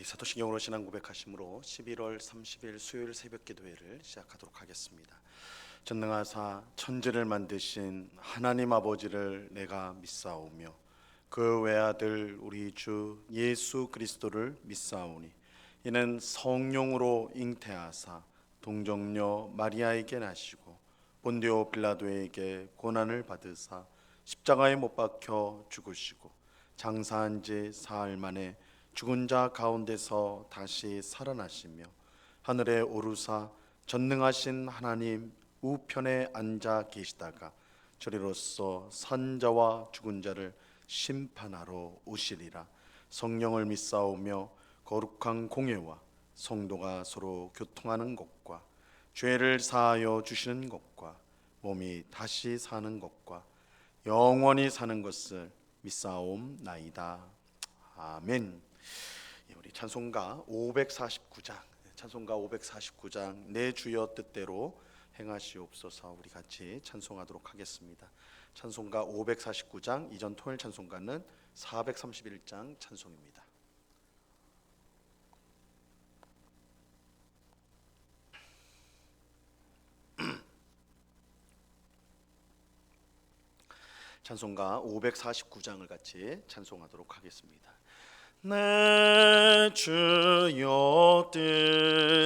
우리 사도신경으로 신앙 고백하심으로 11월 30일 수요일 새벽 기도회를 시작하도록 하겠습니다. 전능하사 천지를 만드신 하나님 아버지를 내가 믿사오며 그 외아들 우리 주 예수 그리스도를 믿사오니 이는 성령으로 잉태하사 동정녀 마리아에게 나시고 본디오 빌라도에게 고난을 받으사 십자가에 못 박혀 죽으시고 장사한 지 사흘 만에 죽은 자 가운데서 다시 살아나시며 하늘에 오르사 전능하신 하나님 우편에 앉아 계시다가 저리로서 산자와 죽은 자를 심판하러 오시리라. 성령을 믿사오며 거룩한 공예와 성도가 서로 교통하는 것과 죄를 사하여 주시는 것과 몸이 다시 사는 것과 영원히 사는 것을 믿사옵나이다. 아멘. 우리 찬송가 549장 내 주여 뜻대로 행하시옵소서 우리 같이 찬송하도록 하겠습니다. 찬송가 549장 이전 토요일 찬송가는 431장 찬송입니다. 찬송가 549장을 같이 찬송하도록 하겠습니다. 내 주여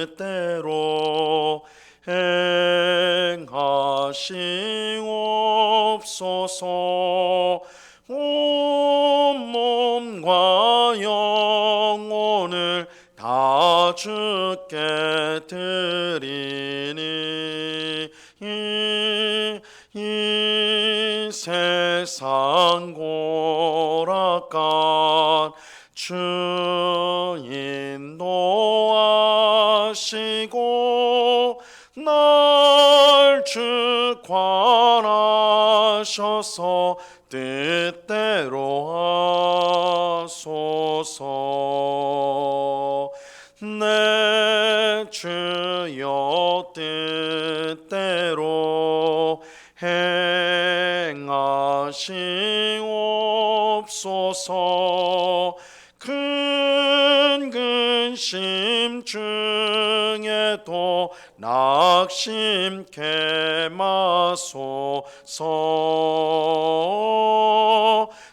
뜻대로 행하시옵소서. 온 몸과 영혼을 다 주께 드리니 이 세상 고락간 주 인도하시고 날 주관하셔서 뜻대로 하소서. 내 주여 뜻대로 행하시옵소서. 큰 근심 중에도 낙심케 마소서.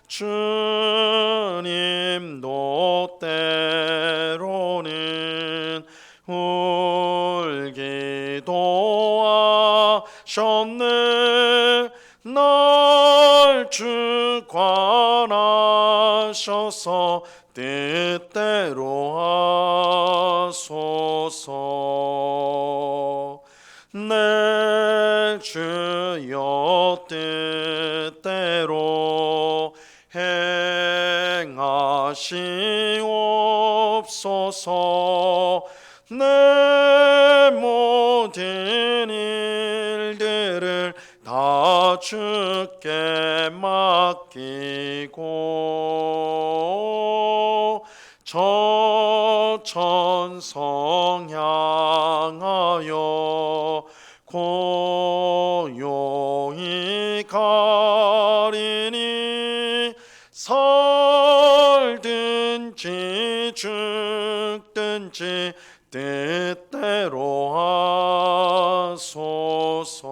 주님도 때로는 울기도 하셨네. 날 주관하셔서 뜻대로 하소서. 내 주여 뜻대로 행하시옵소서. 내 모든 일들을 다 주께 맡기고 저 천성 향하여 고요히 가리니 살든지 죽든지 뜻대로 하소서.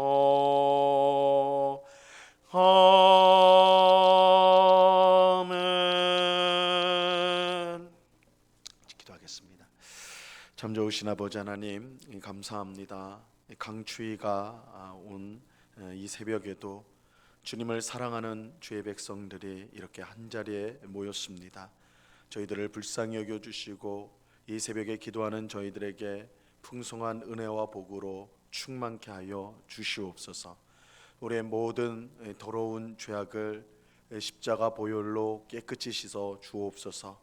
아멘. 기도하겠습니다. 참 좋으신 아버지 하나님 감사합니다. 강추위가 온 이 새벽에도 주님을 사랑하는 주의 백성들이 이렇게 한자리에 모였습니다. 저희들을 불쌍히 여겨주시고 이 새벽에 기도하는 저희들에게 풍성한 은혜와 복으로 충만케 하여 주시옵소서. 우리의 모든 더러운 죄악을 십자가 보혈로 깨끗이 씻어 주옵소서.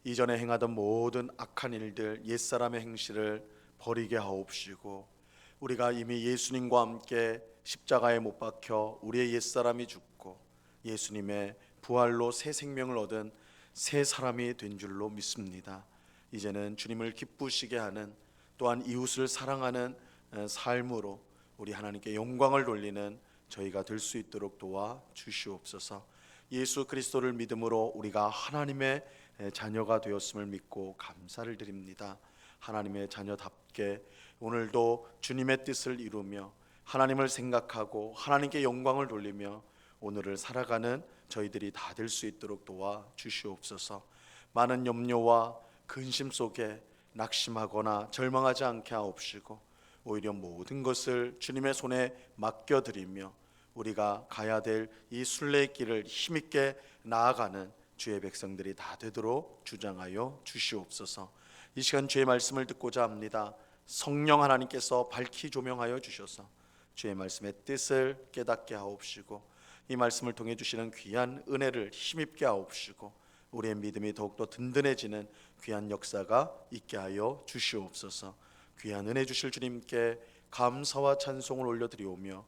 이전에 행하던 모든 악한 일들, 옛사람의 행실을 버리게 하옵시고 우리가 이미 예수님과 함께 십자가에 못 박혀 우리의 옛사람이 죽고 예수님의 부활로 새 생명을 얻은 새 사람이 된 줄로 믿습니다. 이제는 주님을 기쁘시게 하는 또한 이웃을 사랑하는 삶으로 우리 하나님께 영광을 돌리는 저희가 될 수 있도록 도와 주시옵소서. 예수 그리스도를 믿음으로 우리가 하나님의 자녀가 되었음을 믿고 감사를 드립니다. 하나님의 자녀답게 오늘도 주님의 뜻을 이루며 하나님을 생각하고 하나님께 영광을 돌리며 오늘을 살아가는 저희들이 다 될 수 있도록 도와 주시옵소서. 많은 염려와 근심 속에 낙심하거나 절망하지 않게 하옵시고 오히려 모든 것을 주님의 손에 맡겨드리며 우리가 가야 될 이 순례의 길을 힘있게 나아가는 주의 백성들이 다 되도록 주장하여 주시옵소서. 이 시간 주의 말씀을 듣고자 합니다. 성령 하나님께서 밝히 조명하여 주셔서 주의 말씀의 뜻을 깨닫게 하옵시고 이 말씀을 통해 주시는 귀한 은혜를 힘입게 하옵시고 우리의 믿음이 더욱더 든든해지는 귀한 역사가 있게 하여 주시옵소서. 귀한 은혜 주실 주님께 감사와 찬송을 올려드리오며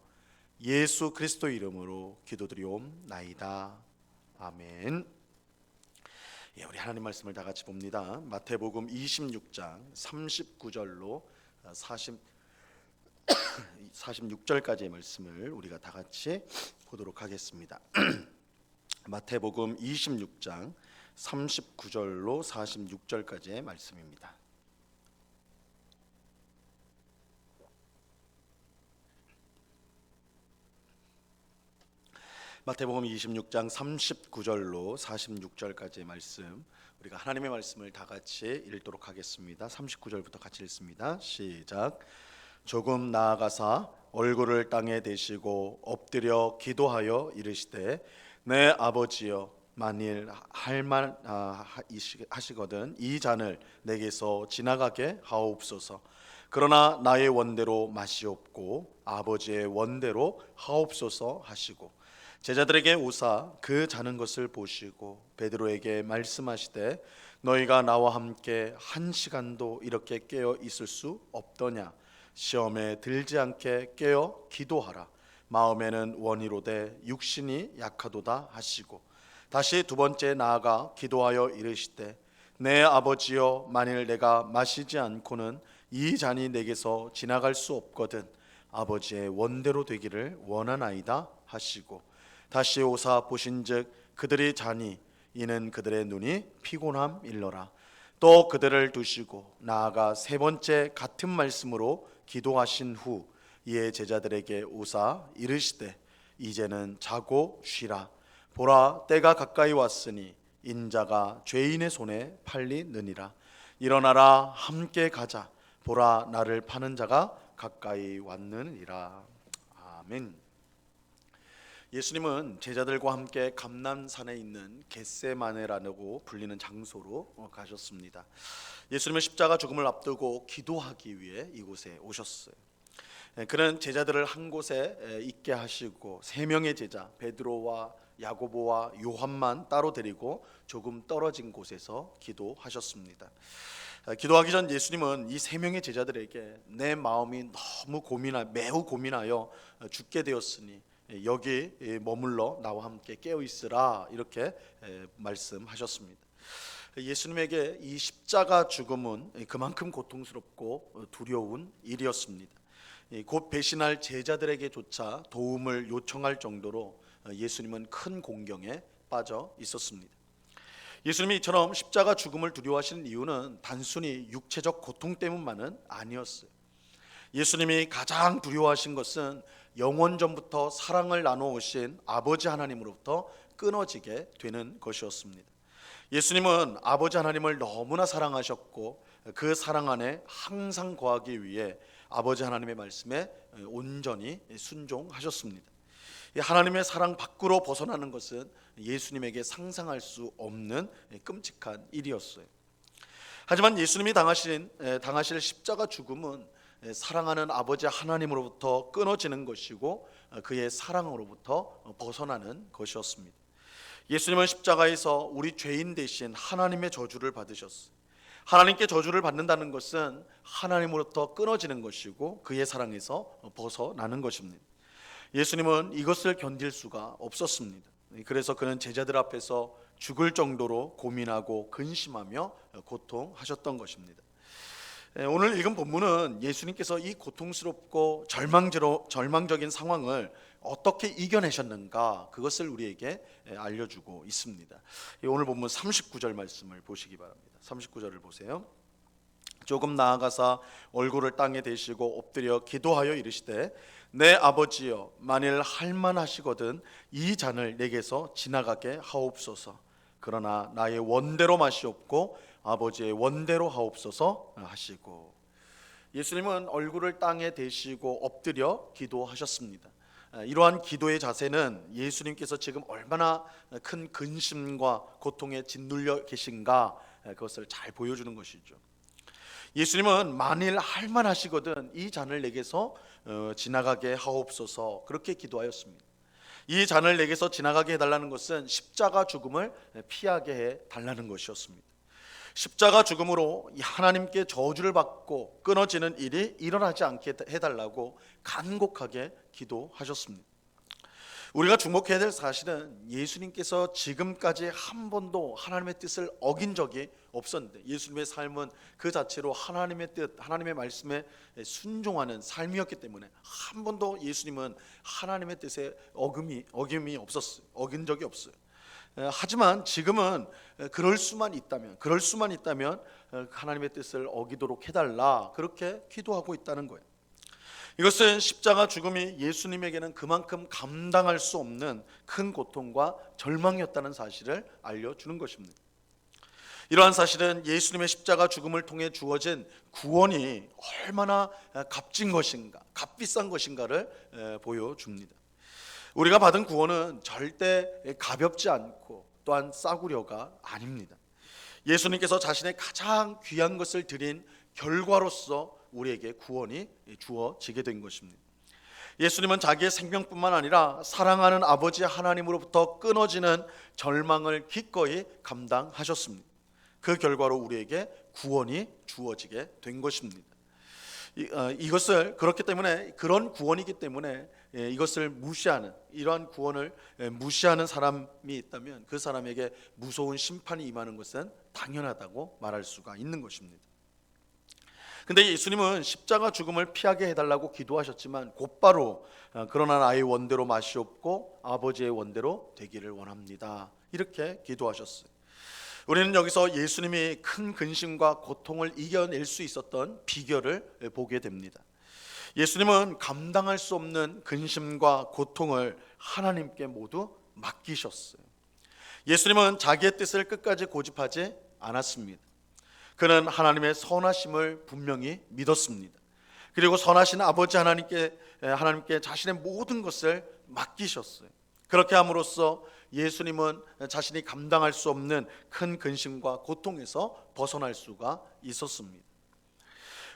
예수 그리스도 이름으로 기도드리옵나이다. 아멘. 우리 하나님 말씀을 다 같이 봅니다. 마태복음 26장 39절로 46절까지의 말씀을 우리가 다 같이 보도록 하겠습니다. 마태복음 26장 39절로 46절까지의 말씀입니다. 마태복음 26장 39절로 46절까지의 말씀, 우리가 하나님의 말씀을 다 같이 읽도록 하겠습니다. 39절부터 같이 읽습니다. 시작. 조금 나아가사 얼굴을 땅에 대시고 엎드려 기도하여 이르시되 내 아버지여 만일 할만 하시거든 이 잔을 내게서 지나가게 하옵소서. 그러나 나의 원대로 마시옵고 아버지의 원대로 하옵소서 하시고 제자들에게 오사 그 자는 것을 보시고 베드로에게 말씀하시되 너희가 나와 함께 한 시간도 이렇게 깨어 있을 수 없더냐. 시험에 들지 않게 깨어 기도하라. 마음에는 원이로되 육신이 약하도다 하시고 다시 두 번째 나아가 기도하여 이르시되 내 아버지여 만일 내가 마시지 않고는 이 잔이 내게서 지나갈 수 없거든 아버지의 원대로 되기를 원하나이다 하시고 다시 오사 보신즉 그들이 자니 이는 그들의 눈이 피곤함 일러라. 또 그들을 두시고 나아가 세 번째 같은 말씀으로 기도하신 후 이에 제자들에게 오사 이르시되 이제는 자고 쉬라. 보라 때가 가까이 왔으니 인자가 죄인의 손에 팔리느니라. 일어나라 함께 가자. 보라 나를 파는 자가 가까이 왔느니라. 아멘. 예수님은 제자들과 함께 감람산에 있는 겟세마네라고 불리는 장소로 가셨습니다. 예수님은 십자가 죽음을 앞두고 기도하기 위해 이곳에 오셨어요. 그는 제자들을 한 곳에 있게 하시고 세 명의 제자 베드로와 야고보와 요한만 따로 데리고 조금 떨어진 곳에서 기도하셨습니다. 기도하기 전 예수님은 이 세 명의 제자들에게 내 마음이 매우 고민하여 죽게 되었으니 여기 머물러 나와 함께 깨어 있으라 이렇게 말씀하셨습니다. 예수님에게 이 십자가 죽음은 그만큼 고통스럽고 두려운 일이었습니다. 곧 배신할 제자들에게조차 도움을 요청할 정도로 예수님은 큰 공경에 빠져 있었습니다. 예수님이 이처럼 십자가 죽음을 두려워하시는 이유는 단순히 육체적 고통 때문만은 아니었어요. 예수님이 가장 두려워하신 것은 영원전부터 사랑을 나누어오신 아버지 하나님으로부터 끊어지게 되는 것이었습니다. 예수님은 아버지 하나님을 너무나 사랑하셨고 그 사랑 안에 항상 거하기 위해 아버지 하나님의 말씀에 온전히 순종하셨습니다. 하나님의 사랑 밖으로 벗어나는 것은 예수님에게 상상할 수 없는 끔찍한 일이었어요. 하지만 예수님이 당하실 십자가 죽음은 사랑하는 아버지 하나님으로부터 끊어지는 것이고 그의 사랑으로부터 벗어나는 것이었습니다. 예수님은 십자가에서 우리 죄인 대신 하나님의 저주를 받으셨어요. 하나님께 저주를 받는다는 것은 하나님으로부터 끊어지는 것이고 그의 사랑에서 벗어나는 것입니다. 예수님은 이것을 견딜 수가 없었습니다. 그래서 그는 제자들 앞에서 죽을 정도로 고민하고 근심하며 고통하셨던 것입니다. 오늘 읽은 본문은 예수님께서 이 고통스럽고 절망적인 상황을 어떻게 이겨내셨는가, 그것을 우리에게 알려주고 있습니다. 오늘 본문 39절 말씀을 보시기 바랍니다. 39절을 보세요. 조금 나아가사 얼굴을 땅에 대시고 엎드려 기도하여 이르시되 내 아버지여, 만일 할만하시거든 이 잔을 내게서 지나가게 하옵소서. 그러나 나의 원대로 마시옵고 아버지의 원대로 하옵소서 하시고, 예수님은 얼굴을 땅에 대시고 엎드려 기도하셨습니다. 이러한 기도의 자세는 예수님께서 지금 얼마나 큰 근심과 고통에 짓눌려 계신가, 그것을 잘 보여주는 것이죠. 예수님은 만일 할만하시거든 이 잔을 내게서 지나가게 하옵소서, 그렇게 기도하였습니다. 이 잔을 내게서 지나가게 해달라는 것은 십자가 죽음을 피하게 해달라는 것이었습니다. 십자가 죽음으로 하나님께 저주를 받고 끊어지는 일이 일어나지 않게 해달라고 간곡하게 기도하셨습니다. 우리가 주목해야 될 사실은 예수님께서 지금까지 한 번도 하나님의 뜻을 어긴 적이 없었는데, 예수님의 삶은 그 자체로 하나님의 뜻, 하나님의 말씀에 순종하는 삶이었기 때문에 한 번도 예수님은 하나님의 뜻에 어김이 없었어요. 어긴 적이 없어요. 하지만 지금은 그럴 수만 있다면 하나님의 뜻을 어기도록 해달라, 그렇게 기도하고 있다는 거예요. 이것은 십자가 죽음이 예수님에게는 그만큼 감당할 수 없는 큰 고통과 절망이었다는 사실을 알려주는 것입니다. 이러한 사실은 예수님의 십자가 죽음을 통해 주어진 구원이 얼마나 값진 것인가, 값비싼 것인가를 보여줍니다. 우리가 받은 구원은 절대 가볍지 않고 또한 싸구려가 아닙니다. 예수님께서 자신의 가장 귀한 것을 드린 결과로서 우리에게 구원이 주어지게 된 것입니다. 예수님은 자기의 생명뿐만 아니라 사랑하는 아버지 하나님으로부터 끊어지는 절망을 기꺼이 감당하셨습니다. 그 결과로 우리에게 구원이 주어지게 된 것입니다. 이것을 그렇기 때문에, 그런 구원이기 때문에 이것을 무시하는, 이러한 구원을 무시하는 사람이 있다면 그 사람에게 무서운 심판이 임하는 것은 당연하다고 말할 수가 있는 것입니다. 근데 예수님은 십자가 죽음을 피하게 해달라고 기도하셨지만 곧바로 그러나 나의 원대로 마시옵고 아버지의 원대로 되기를 원합니다, 이렇게 기도하셨어요. 우리는 여기서 예수님이 큰 근심과 고통을 이겨낼 수 있었던 비결을 보게 됩니다. 예수님은 감당할 수 없는 근심과 고통을 하나님께 모두 맡기셨어요. 예수님은 자기의 뜻을 끝까지 고집하지 않았습니다. 그는 하나님의 선하심을 분명히 믿었습니다. 그리고 선하신 아버지 하나님께 자신의 모든 것을 맡기셨어요. 그렇게 함으로써 예수님은 자신이 감당할 수 없는 큰 근심과 고통에서 벗어날 수가 있었습니다.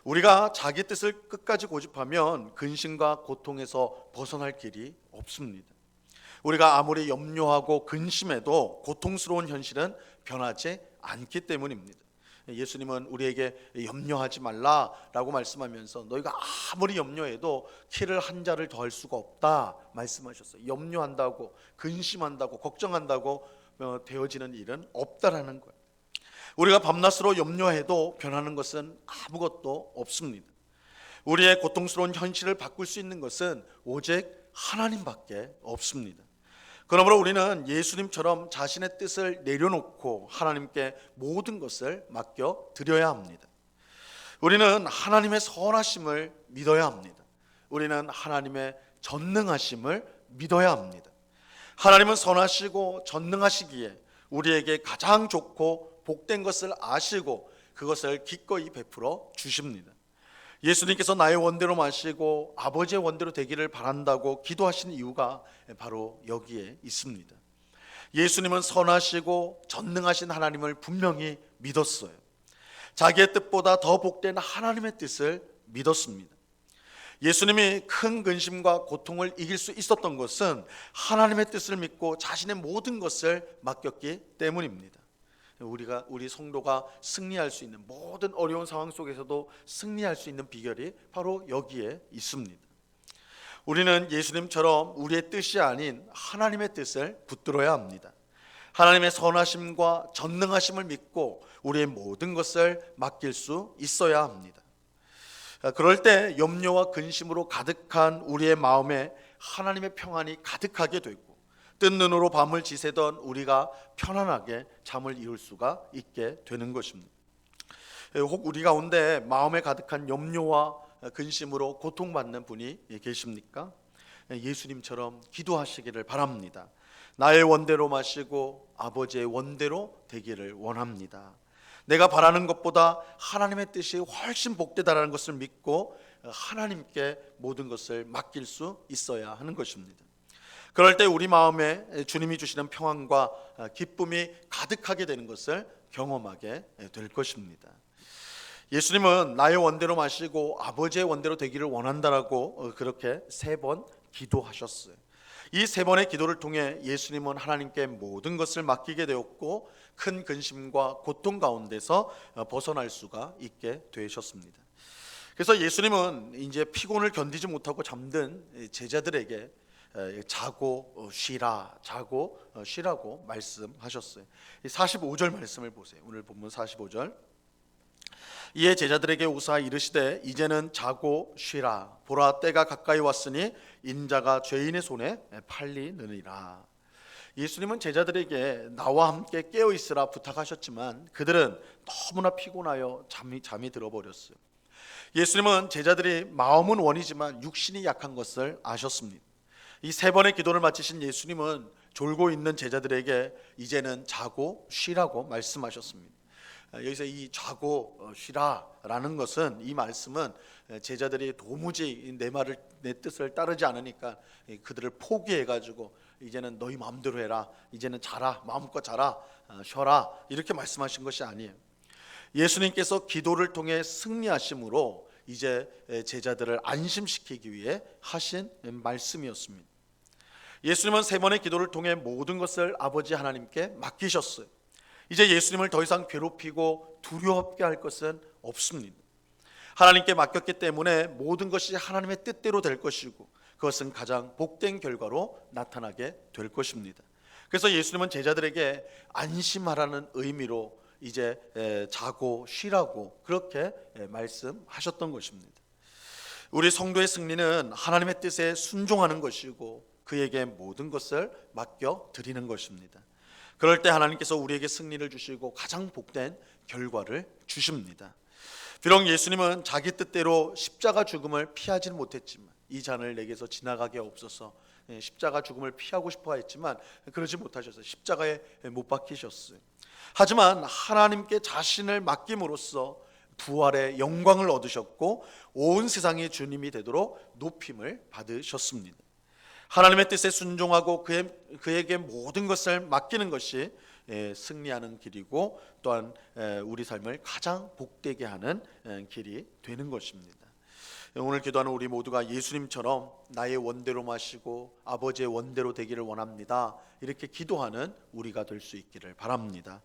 우리가 자기 뜻을 끝까지 고집하면 근심과 고통에서 벗어날 길이 없습니다. 우리가 아무리 염려하고 근심해도 고통스러운 현실은 변하지 않기 때문입니다. 예수님은 우리에게 염려하지 말라라고 말씀하면서 너희가 아무리 염려해도 키를 한 자를 더할 수가 없다 말씀하셨어요. 염려한다고, 근심한다고, 걱정한다고 되어지는 일은 없다라는 거예요. 우리가 밤낮으로 염려해도 변하는 것은 아무것도 없습니다. 우리의 고통스러운 현실을 바꿀 수 있는 것은 오직 하나님밖에 없습니다. 그러므로 우리는 예수님처럼 자신의 뜻을 내려놓고 하나님께 모든 것을 맡겨 드려야 합니다. 우리는 하나님의 선하심을 믿어야 합니다. 우리는 하나님의 전능하심을 믿어야 합니다. 하나님은 선하시고 전능하시기에 우리에게 가장 좋고 복된 것을 아시고 그것을 기꺼이 베풀어 주십니다. 예수님께서 나의 원대로 마시고 아버지의 원대로 되기를 바란다고 기도하신 이유가 바로 여기에 있습니다. 예수님은 선하시고 전능하신 하나님을 분명히 믿었어요. 자기의 뜻보다 더 복된 하나님의 뜻을 믿었습니다. 예수님이 큰 근심과 고통을 이길 수 있었던 것은 하나님의 뜻을 믿고 자신의 모든 것을 맡겼기 때문입니다. 우리 성도가 승리할 수 있는, 모든 어려운 상황 속에서도 승리할 수 있는 비결이 바로 여기에 있습니다. 우리는 예수님처럼 우리의 뜻이 아닌 하나님의 뜻을 붙들어야 합니다. 하나님의 선하심과 전능하심을 믿고 우리의 모든 것을 맡길 수 있어야 합니다. 그럴 때 염려와 근심으로 가득한 우리의 마음에 하나님의 평안이 가득하게 되고, 뜬 눈으로 밤을 지새던 우리가 편안하게 잠을 이룰 수가 있게 되는 것입니다. 혹 우리 가운데 마음에 가득한 염려와 근심으로 고통받는 분이 계십니까? 예수님처럼 기도하시기를 바랍니다. 나의 원대로 마시고 아버지의 원대로 되기를 원합니다. 내가 바라는 것보다 하나님의 뜻이 훨씬 복되다라는 것을 믿고 하나님께 모든 것을 맡길 수 있어야 하는 것입니다. 그럴 때 우리 마음에 주님이 주시는 평안과 기쁨이 가득하게 되는 것을 경험하게 될 것입니다. 예수님은 나의 원대로 마시고 아버지의 원대로 되기를 원한다라고 그렇게 3번 기도하셨어요. 이 3번의 기도를 통해 예수님은 하나님께 모든 것을 맡기게 되었고 큰 근심과 고통 가운데서 벗어날 수가 있게 되셨습니다. 그래서 예수님은 이제 피곤을 견디지 못하고 잠든 제자들에게 자고 쉬라고 말씀하셨어요. 45절 말씀을 보세요. 오늘 본문 45절. 이에 제자들에게 오사 이르시되 이제는 자고 쉬라. 보라, 때가 가까이 왔으니 인자가 죄인의 손에 팔리느니라. 예수님은 제자들에게 나와 함께 깨어 있으라 부탁하셨지만 그들은 너무나 피곤하여 잠이 들어버렸어요. 예수님은 제자들이 마음은 원이지만 육신이 약한 것을 아셨습니다. 이 3번의 기도를 마치신 예수님은 졸고 있는 제자들에게 이제는 자고 쉬라고 말씀하셨습니다. 여기서 이 자고 쉬라라는 것은, 이 말씀은 제자들이 도무지 내 뜻을 따르지 않으니까 그들을 포기해가지고 이제는 너희 마음대로 해라, 이제는 자라, 마음껏 자라, 쉬어라, 이렇게 말씀하신 것이 아니에요. 예수님께서 기도를 통해 승리하심으로 이제 제자들을 안심시키기 위해 하신 말씀이었습니다. 예수님은 3번의 기도를 통해 모든 것을 아버지 하나님께 맡기셨어요. 이제 예수님을 더 이상 괴롭히고 두려워하게 할 것은 없습니다. 하나님께 맡겼기 때문에 모든 것이 하나님의 뜻대로 될 것이고 그것은 가장 복된 결과로 나타나게 될 것입니다. 그래서 예수님은 제자들에게 안심하라는 의미로 이제 자고 쉬라고 그렇게 말씀하셨던 것입니다. 우리 성도의 승리는 하나님의 뜻에 순종하는 것이고 그에게 모든 것을 맡겨 드리는 것입니다. 그럴 때 하나님께서 우리에게 승리를 주시고 가장 복된 결과를 주십니다. 비록 예수님은 자기 뜻대로 십자가 죽음을 피하지는 못했지만, 이 잔을 내게서 지나가게 없어서 십자가 죽음을 피하고 싶어 했지만 그러지 못하셔서 십자가에 못 박히셨어요. 하지만 하나님께 자신을 맡김으로써 부활의 영광을 얻으셨고 온 세상이 주님이 되도록 높임을 받으셨습니다. 하나님의 뜻에 순종하고 그에게 모든 것을 맡기는 것이 승리하는 길이고 또한 우리 삶을 가장 복되게 하는 길이 되는 것입니다. 오늘 기도하는 우리 모두가 예수님처럼 나의 원대로 마시고 아버지의 원대로 되기를 원합니다, 이렇게 기도하는 우리가 될 수 있기를 바랍니다.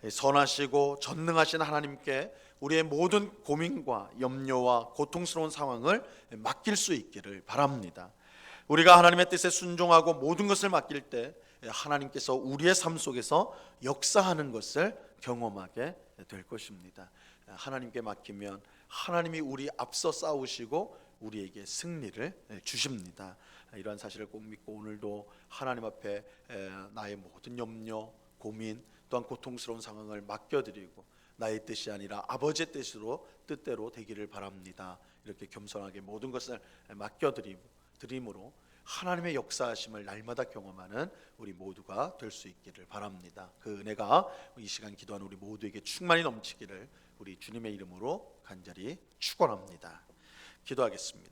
선하시고 전능하신 하나님께 우리의 모든 고민과 염려와 고통스러운 상황을 맡길 수 있기를 바랍니다. 우리가 하나님의 뜻에 순종하고 모든 것을 맡길 때 하나님께서 우리의 삶 속에서 역사하는 것을 경험하게 될 것입니다. 하나님께 맡기면 하나님이 우리 앞서 싸우시고 우리에게 승리를 주십니다. 이러한 사실을 꼭 믿고 오늘도 하나님 앞에 나의 모든 염려, 고민 또한 고통스러운 상황을 맡겨드리고 나의 뜻이 아니라 아버지의 뜻대로 되기를 바랍니다. 이렇게 겸손하게 모든 것을 맡겨드림으로 하나님의 역사하심을 날마다 경험하는 우리 모두가 될 수 있기를 바랍니다. 그 은혜가 이 시간 기도하는 우리 모두에게 충만히 넘치기를 우리 주님의 이름으로 간절히 축원합니다. 기도하겠습니다.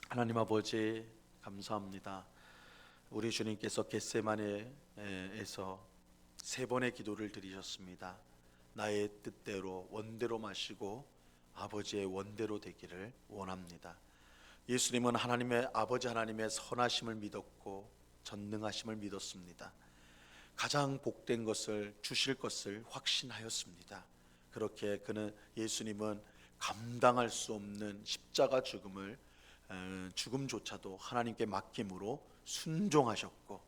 하나님 아버지, 감사합니다. 우리 주님께서 겟세마네에서 3번의 기도를 드리셨습니다. 나의 뜻대로 원대로 마시고 아버지의 원대로 되기를 원합니다. 예수님은 하나님의 아버지 하나님의 선하심을 믿었고 전능하심을 믿었습니다. 가장 복된 것을 주실 것을 확신하였습니다. 그렇게 예수님은 감당할 수 없는 십자가 죽음조차도 하나님께 맡김으로 순종하셨고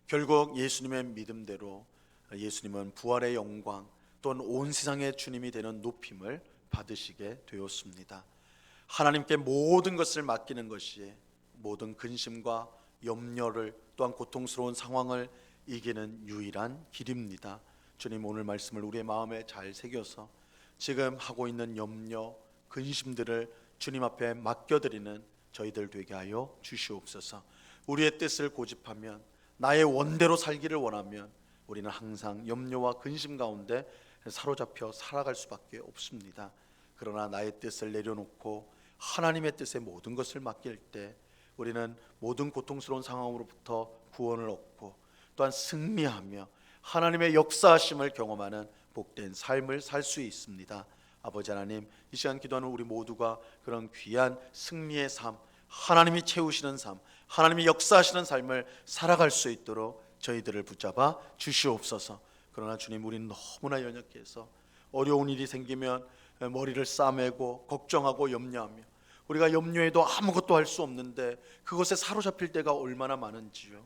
결국 예수님의 믿음대로 예수님은 부활의 영광 또는 온 세상의 주님이 되는 높임을 받으시게 되었습니다. 하나님께 모든 것을 맡기는 것이 모든 근심과 염려를 또한 고통스러운 상황을 이기는 유일한 길입니다. 주님, 오늘 말씀을 우리의 마음에 잘 새겨서 지금 하고 있는 염려, 근심들을 주님 앞에 맡겨드리는 저희들 되게 하여 주시옵소서. 우리의 뜻을 고집하면, 나의 원대로 살기를 원하면 우리는 항상 염려와 근심 가운데 사로잡혀 살아갈 수밖에 없습니다. 그러나 나의 뜻을 내려놓고 하나님의 뜻에 모든 것을 맡길 때 우리는 모든 고통스러운 상황으로부터 구원을 얻고 또한 승리하며 하나님의 역사하심을 경험하는 복된 삶을 살 수 있습니다. 아버지 하나님, 이 시간 기도하는 우리 모두가 그런 귀한 승리의 삶, 하나님이 채우시는 삶, 하나님이 역사하시는 삶을 살아갈 수 있도록 저희들을 붙잡아 주시옵소서. 그러나 주님, 우리는 너무나 연약해서 어려운 일이 생기면 머리를 싸매고 걱정하고 염려하며, 우리가 염려해도 아무것도 할 수 없는데 그것에 사로잡힐 때가 얼마나 많은지요.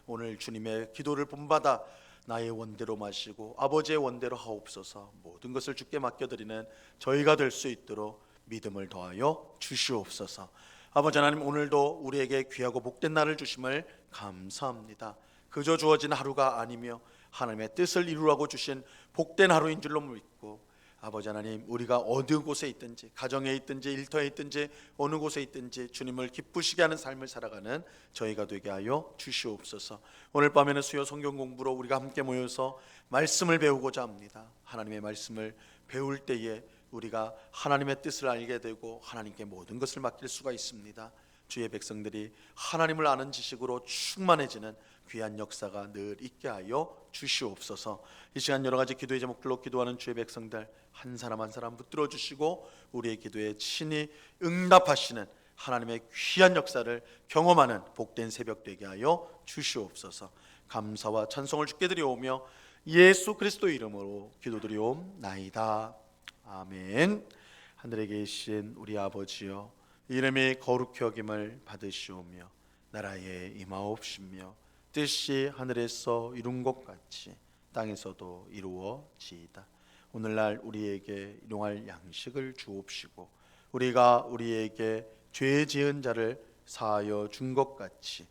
오늘 주님의 기도를 본받아 나의 원대로 마시고 아버지의 원대로 하옵소서. 모든 것을 주께 맡겨드리는 저희가 될 수 있도록 믿음을 더하여 주시옵소서. 아버지 하나님, 오늘도 우리에게 귀하고 복된 날을 주심을 감사합니다. 그저 주어진 하루가 아니며 하나님의 뜻을 이루라고 주신 복된 하루인 줄로 믿고, 아버지 하나님, 우리가 어느 곳에 있든지, 가정에 있든지 일터에 있든지 어느 곳에 있든지 주님을 기쁘시게 하는 삶을 살아가는 저희가 되게 하여 주시옵소서. 오늘 밤에는 수요 성경 공부로 우리가 함께 모여서 말씀을 배우고자 합니다. 하나님의 말씀을 배울 때에 우리가 하나님의 뜻을 알게 되고 하나님께 모든 것을 맡길 수가 있습니다. 주의 백성들이 하나님을 아는 지식으로 충만해지는 귀한 역사가 늘 있게 하여 주시옵소서. 이 시간 여러 가지 기도의 제목들로 기도하는 주의 백성들 한 사람 한 사람 붙들어 주시고 우리의 기도에 친히 응답하시는 하나님의 귀한 역사를 경험하는 복된 새벽 되게 하여 주시옵소서. 감사와 찬송을 주께 드려오며 예수 그리스도 이름으로 기도드리옵나이다. 아멘. 하늘에 계신 우리 아버지여, 이름이 거룩히 여김을 받으시오며 나라에 임하옵시며 뜻이 하늘에서 이룬 것 같이 땅에서도 이루어지이다. 오늘날 우리에게 일용할 양식을 주옵시고 우리가 우리에게 죄 지은 자를 사하여 준 것 같이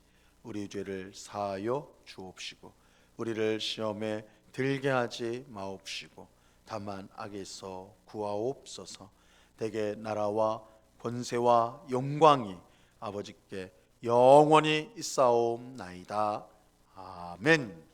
우리 죄를 사하여 주옵시고 우리를 시험에 들게 하지 마옵시고 다만 악에서 구하옵소서. 대개 나라와 권세와 영광이 아버지께 영원히 있사옵나이다. 아멘.